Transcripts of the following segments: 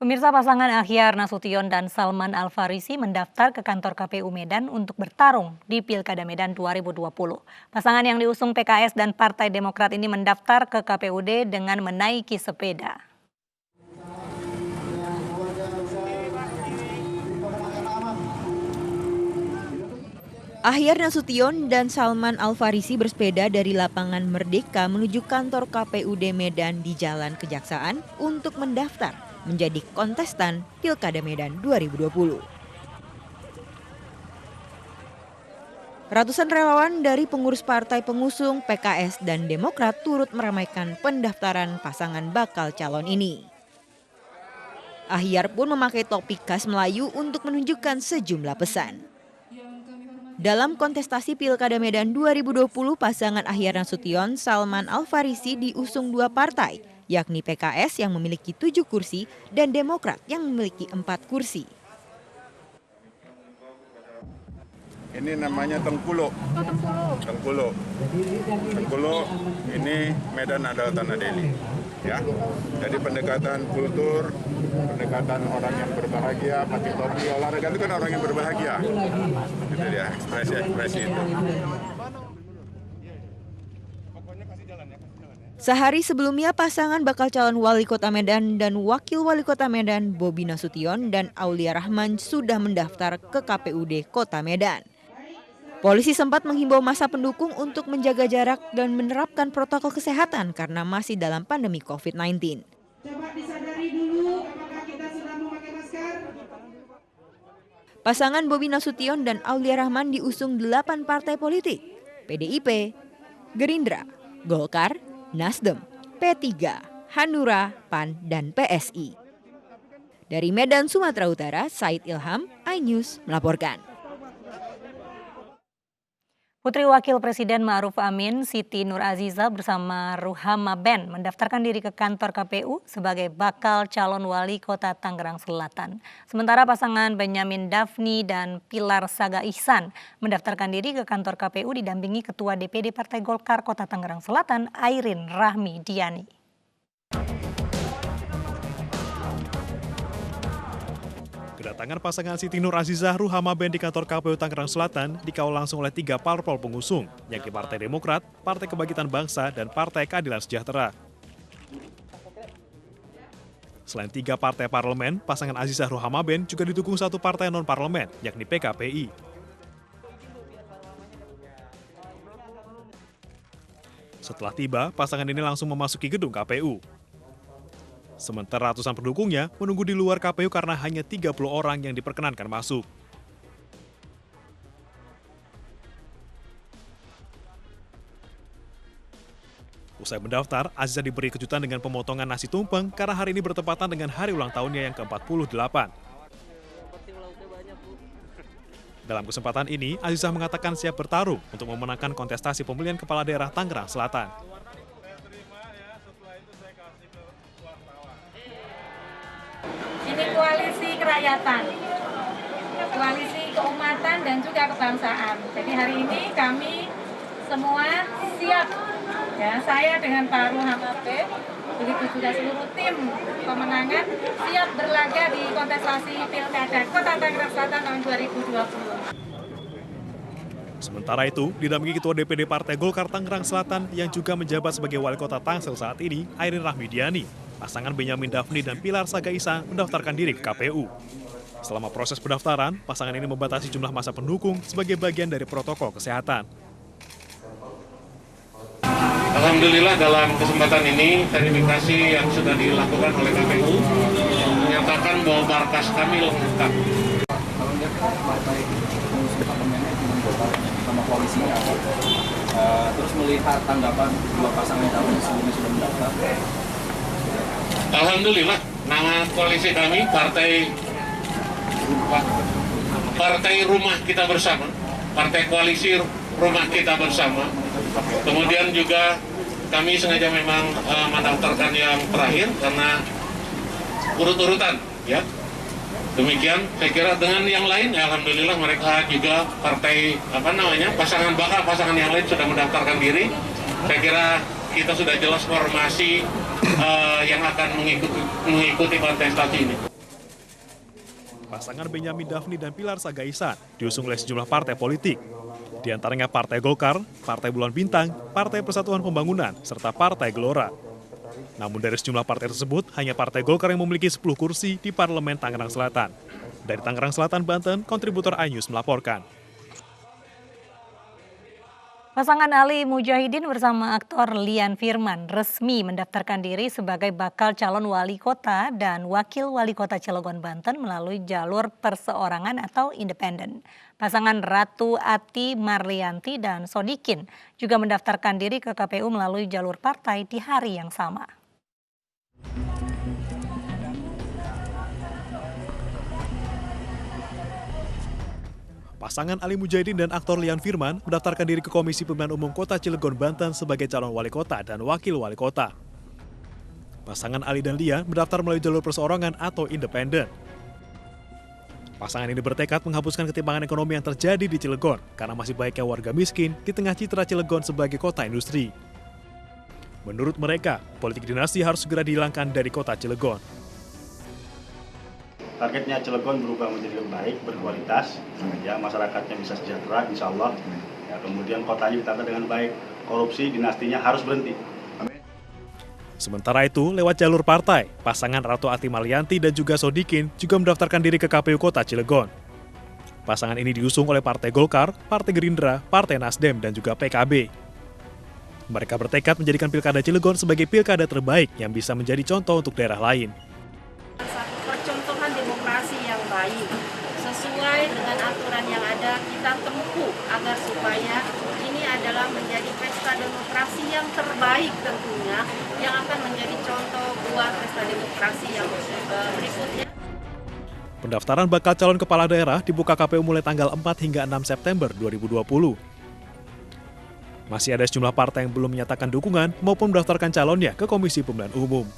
Pemirsa, pasangan Ahyar Nasution dan Salman Al-Farisi mendaftar ke kantor KPU Medan untuk bertarung di Pilkada Medan 2020. Pasangan yang diusung PKS dan Partai Demokrat ini mendaftar ke KPUD dengan menaiki sepeda. Ahyar Nasution dan Salman Al-Farisi bersepeda dari lapangan Merdeka menuju kantor KPUD Medan di Jalan Kejaksaan untuk mendaftar menjadi kontestan Pilkada Medan 2020. Ratusan relawan dari pengurus partai pengusung PKS dan Demokrat turut meramaikan pendaftaran pasangan bakal calon ini. Ahyar pun memakai topi khas Melayu untuk menunjukkan sejumlah pesan. Dalam kontestasi Pilkada Medan 2020, pasangan Ahyar Nasution Salman Al-Farisi diusung dua partai, yakni PKS yang memiliki 7 kursi dan Demokrat yang memiliki 4 kursi. Ini namanya Tengkulo. Tengkulo ini Medan adalah tanah Delhi. Ya, jadi pendekatan kultur, pendekatan orang yang berbahagia, pakai topi, olahraga itu kan orang yang berbahagia. Itu dia ekspresi itu. Sehari sebelumnya, pasangan bakal calon wali kota Medan dan wakil wali kota Medan Bobi Nasution dan Aulia Rahman sudah mendaftar ke KPUD Kota Medan. Polisi sempat menghimbau massa pendukung untuk menjaga jarak dan menerapkan protokol kesehatan karena masih dalam pandemi COVID-19. Coba disadari dulu apakah kita sudah memakai masker? Pasangan Bobi Nasution dan Aulia Rahman diusung 8 partai politik: PDIP, Gerindra, Golkar, Nasdem, P3, Hanura, PAN, dan PSI. Dari Medan, Sumatera Utara, Said Ilham, iNews melaporkan. Putri Wakil Presiden Ma'ruf Amin, Siti Nur Aziza bersama Ruhama Ben mendaftarkan diri ke kantor KPU sebagai bakal calon wali kota Tangerang Selatan. Sementara pasangan Benyamin Daphni dan Pilar Saga Ihsan mendaftarkan diri ke kantor KPU didampingi Ketua DPD Partai Golkar Kota Tangerang Selatan, Airin Rahmi Diani. Kedatangan pasangan Siti Nur Azizah Ruhama Ben di kantor KPU Tangerang Selatan dikawal langsung oleh 3 parpol pengusung, yakni Partai Demokrat, Partai Kebangkitan Bangsa, dan Partai Keadilan Sejahtera. Selain 3 partai parlemen, pasangan Azizah Ruhama Ben juga didukung 1 partai non-parlemen, yakni PKPI. Setelah tiba, pasangan ini langsung memasuki gedung KPU. Sementara ratusan pendukungnya menunggu di luar KPU karena hanya 30 orang yang diperkenankan masuk. Usai mendaftar, Azizah diberi kejutan dengan pemotongan nasi tumpeng karena hari ini bertepatan dengan hari ulang tahunnya yang ke-48. Dalam kesempatan ini, Azizah mengatakan siap bertarung untuk memenangkan kontestasi pemilihan kepala daerah Tangerang Selatan. Ini koalisi kerakyatan, koalisi keumatan dan juga kebangsaan. Jadi hari ini kami semua siap, ya, saya dengan Pak Ruhama Ben, begitu juga seluruh tim pemenangan siap berlaga di kontestasi Pilkada Kota Tangerang Selatan tahun 2020. Sementara itu, didampingi Ketua DPD Partai Golkar Tangerang Selatan yang juga menjabat sebagai wali kota Tangsel saat ini, Airin Rahmi Diani, pasangan Benyamin Daphni dan Pilar Saga Ihsan mendaftarkan diri ke KPU. Selama proses pendaftaran, pasangan ini membatasi jumlah massa pendukung sebagai bagian dari protokol kesehatan. Alhamdulillah dalam kesempatan ini verifikasi yang sudah dilakukan oleh KPU menyatakan bahwa markas kami lengkap. Kalau lihat partai pengusung parlemennya cuma Golkar sama koalisinya, terus melihat tanggapan dua pasangan calon sebelumnya sudah mendaftar. Alhamdulillah, nama koalisi kami Partai Rumah Kita Bersama, Partai Koalisi Rumah Kita Bersama. Kemudian juga kami sengaja memang mendaftarkan yang terakhir karena urut-urutan, ya. Demikian, saya kira dengan yang lain, ya, alhamdulillah mereka juga partai pasangan yang lain sudah mendaftarkan diri. Saya kira kita sudah jelas formasi yang akan mengikuti kontestasi ini. pasangan Benyamin Daphni dan Pilar Sagaisan diusung oleh sejumlah partai politik. Di antaranya Partai Golkar, Partai Bulan Bintang, Partai Persatuan Pembangunan, serta Partai Gelora. Namun dari sejumlah partai tersebut, hanya Partai Golkar yang memiliki 10 kursi di Parlemen Tangerang Selatan. Dari Tangerang Selatan, Banten, kontributor iNews melaporkan. Pasangan Ali Mujahidin bersama aktor Lian Firman resmi mendaftarkan diri sebagai bakal calon wali kota dan wakil wali kota Cilegon, Banten melalui jalur perseorangan atau independen. Pasangan Ratu Ati Marlianti dan Sodikin juga mendaftarkan diri ke KPU melalui jalur partai di hari yang sama. Pasangan Ali Mujahidin dan aktor Lian Firman mendaftarkan diri ke Komisi Pemilihan Umum Kota Cilegon, Banten sebagai calon wali kota dan wakil wali kota. Pasangan Ali dan Lian mendaftar melalui jalur perseorangan atau independen. Pasangan ini bertekad menghapuskan ketimpangan ekonomi yang terjadi di Cilegon karena masih banyaknya warga miskin di tengah citra Cilegon sebagai kota industri. Menurut mereka, politik dinasti harus segera dihilangkan dari kota Cilegon. Targetnya Cilegon berubah menjadi lebih baik, berkualitas, ya masyarakatnya bisa sejahtera, insya Allah. Ya, kemudian kotanya ditata dengan baik, korupsi dinastinya harus berhenti. Amin. Sementara itu, lewat jalur partai, pasangan Ratu Ati Marlianti dan juga Sodikin juga mendaftarkan diri ke KPU Kota Cilegon. Pasangan ini diusung oleh Partai Golkar, Partai Gerindra, Partai Nasdem, dan juga PKB. Mereka bertekad menjadikan Pilkada Cilegon sebagai pilkada terbaik yang bisa menjadi contoh untuk daerah lain. Percontohan demokrasi yang baik sesuai dengan aturan yang ada, kita tempuh agar supaya ini adalah menjadi pesta demokrasi yang terbaik tentunya, yang akan menjadi contoh buat pesta demokrasi yang berikutnya. Pendaftaran bakal calon kepala daerah dibuka KPU mulai tanggal 4 hingga 6 September 2020. Masih ada sejumlah partai yang belum menyatakan dukungan maupun mendaftarkan calonnya ke Komisi Pemilihan Umum.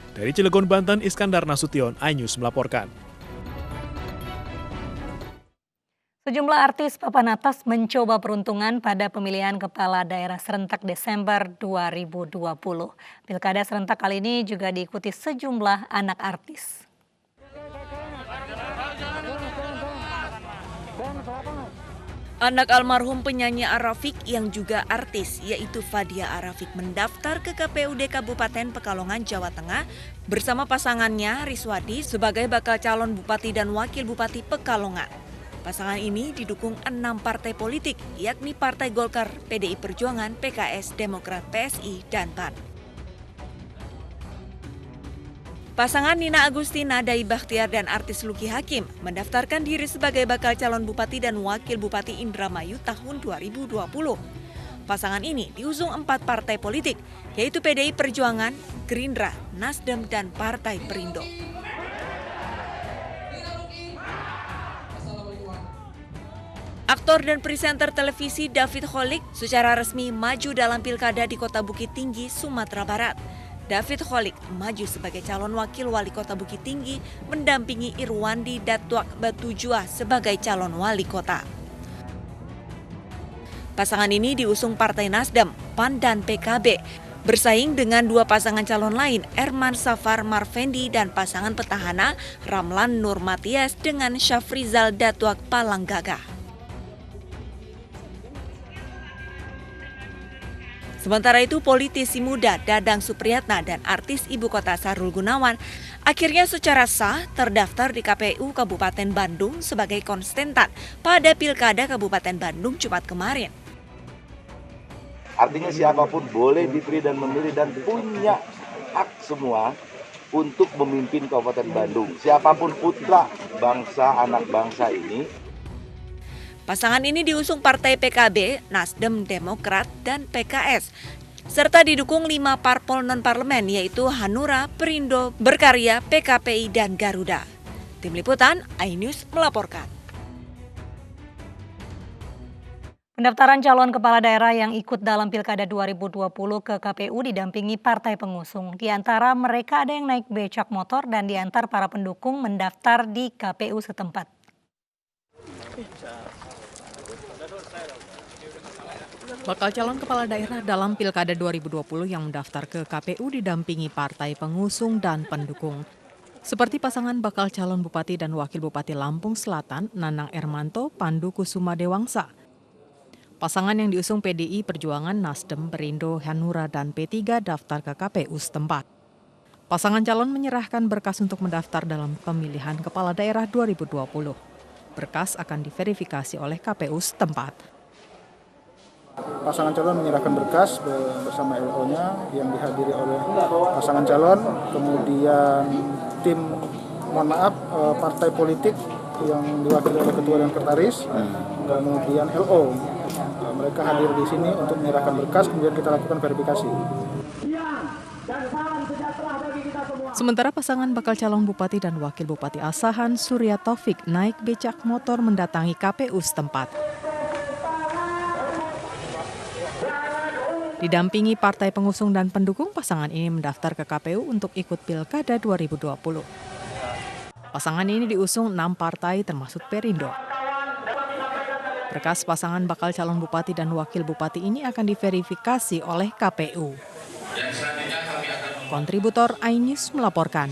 Dari Cilegon, Banten, Iskandar Nasution, iNews melaporkan. Sejumlah artis papan atas mencoba peruntungan pada pemilihan kepala daerah serentak Desember 2020. Pilkada serentak kali ini juga diikuti sejumlah anak artis. Anak almarhum penyanyi Arafik yang juga artis, yaitu Fadia Arafik, mendaftar ke KPUD Kabupaten Pekalongan, Jawa Tengah bersama pasangannya Riswadi sebagai bakal calon bupati dan wakil bupati Pekalongan. Pasangan ini didukung 6 partai politik, yakni Partai Golkar, PDI Perjuangan, PKS, Demokrat, PSI, dan PAN. Pasangan Nina Agustina, Dai Bakhtiar, dan artis Luki Hakim mendaftarkan diri sebagai bakal calon bupati dan wakil bupati Indramayu tahun 2020. Pasangan ini diusung 4 partai politik, yaitu PDI Perjuangan, Gerindra, Nasdem, dan Partai Perindo. Aktor dan presenter televisi David Kholik secara resmi maju dalam pilkada di Kota Bukit Tinggi, Sumatera Barat. David Kholik maju sebagai calon wakil wali kota Bukit Tinggi mendampingi Irwandi Datwak Batujua sebagai calon wali kota. Pasangan ini diusung Partai Nasdem, PAN, dan PKB, bersaing dengan 2 pasangan calon lain, Erman Safar Marfendi dan pasangan petahana Ramlan Nur Matias dengan Syafrizal Datwak Palanggagah. Sementara itu, politisi muda Dadang Supriyatna dan artis ibu kota Sahrul Gunawan akhirnya secara sah terdaftar di KPU Kabupaten Bandung sebagai konstentan pada Pilkada Kabupaten Bandung Jumat kemarin. Artinya siapapun boleh dipilih dan memilih dan punya hak semua untuk memimpin Kabupaten Bandung. Siapapun putra bangsa, anak bangsa ini. Pasangan ini diusung Partai PKB, Nasdem, Demokrat, dan PKS, serta didukung 5 parpol non-parlemen yaitu Hanura, Perindo, Berkarya, PKPI, dan Garuda. Tim Liputan, iNews melaporkan. Pendaftaran calon kepala daerah yang ikut dalam Pilkada 2020 ke KPU didampingi partai pengusung. Di antara mereka ada yang naik becak motor dan di antara para pendukung mendaftar di KPU setempat. Bakal calon kepala daerah dalam Pilkada 2020 yang mendaftar ke KPU didampingi partai pengusung dan pendukung. Seperti pasangan bakal calon Bupati dan Wakil Bupati Lampung Selatan, Nanang Ermanto, Pandu Kusuma Dewangsa. Pasangan yang diusung PDI Perjuangan, Nasdem, Perindo, Hanura, dan P3 daftar ke KPU setempat. Pasangan calon menyerahkan berkas untuk mendaftar dalam pemilihan kepala daerah 2020. Berkas akan diverifikasi oleh KPU setempat. Pasangan calon menyerahkan berkas bersama LO-nya yang dihadiri oleh pasangan calon, kemudian tim, partai politik yang diwakili oleh ketua dan sekretaris, kemudian LO. Mereka hadir di sini untuk menyerahkan berkas, kemudian kita lakukan verifikasi. Sementara pasangan bakal calon Bupati dan Wakil Bupati Asahan, Surya Taufik, naik becak motor mendatangi KPU setempat. Didampingi partai pengusung dan pendukung, pasangan ini mendaftar ke KPU untuk ikut Pilkada 2020. Pasangan ini diusung 6 partai termasuk Perindo. Berkas pasangan bakal calon Bupati dan Wakil Bupati ini akan diverifikasi oleh KPU. Kontributor iNews melaporkan.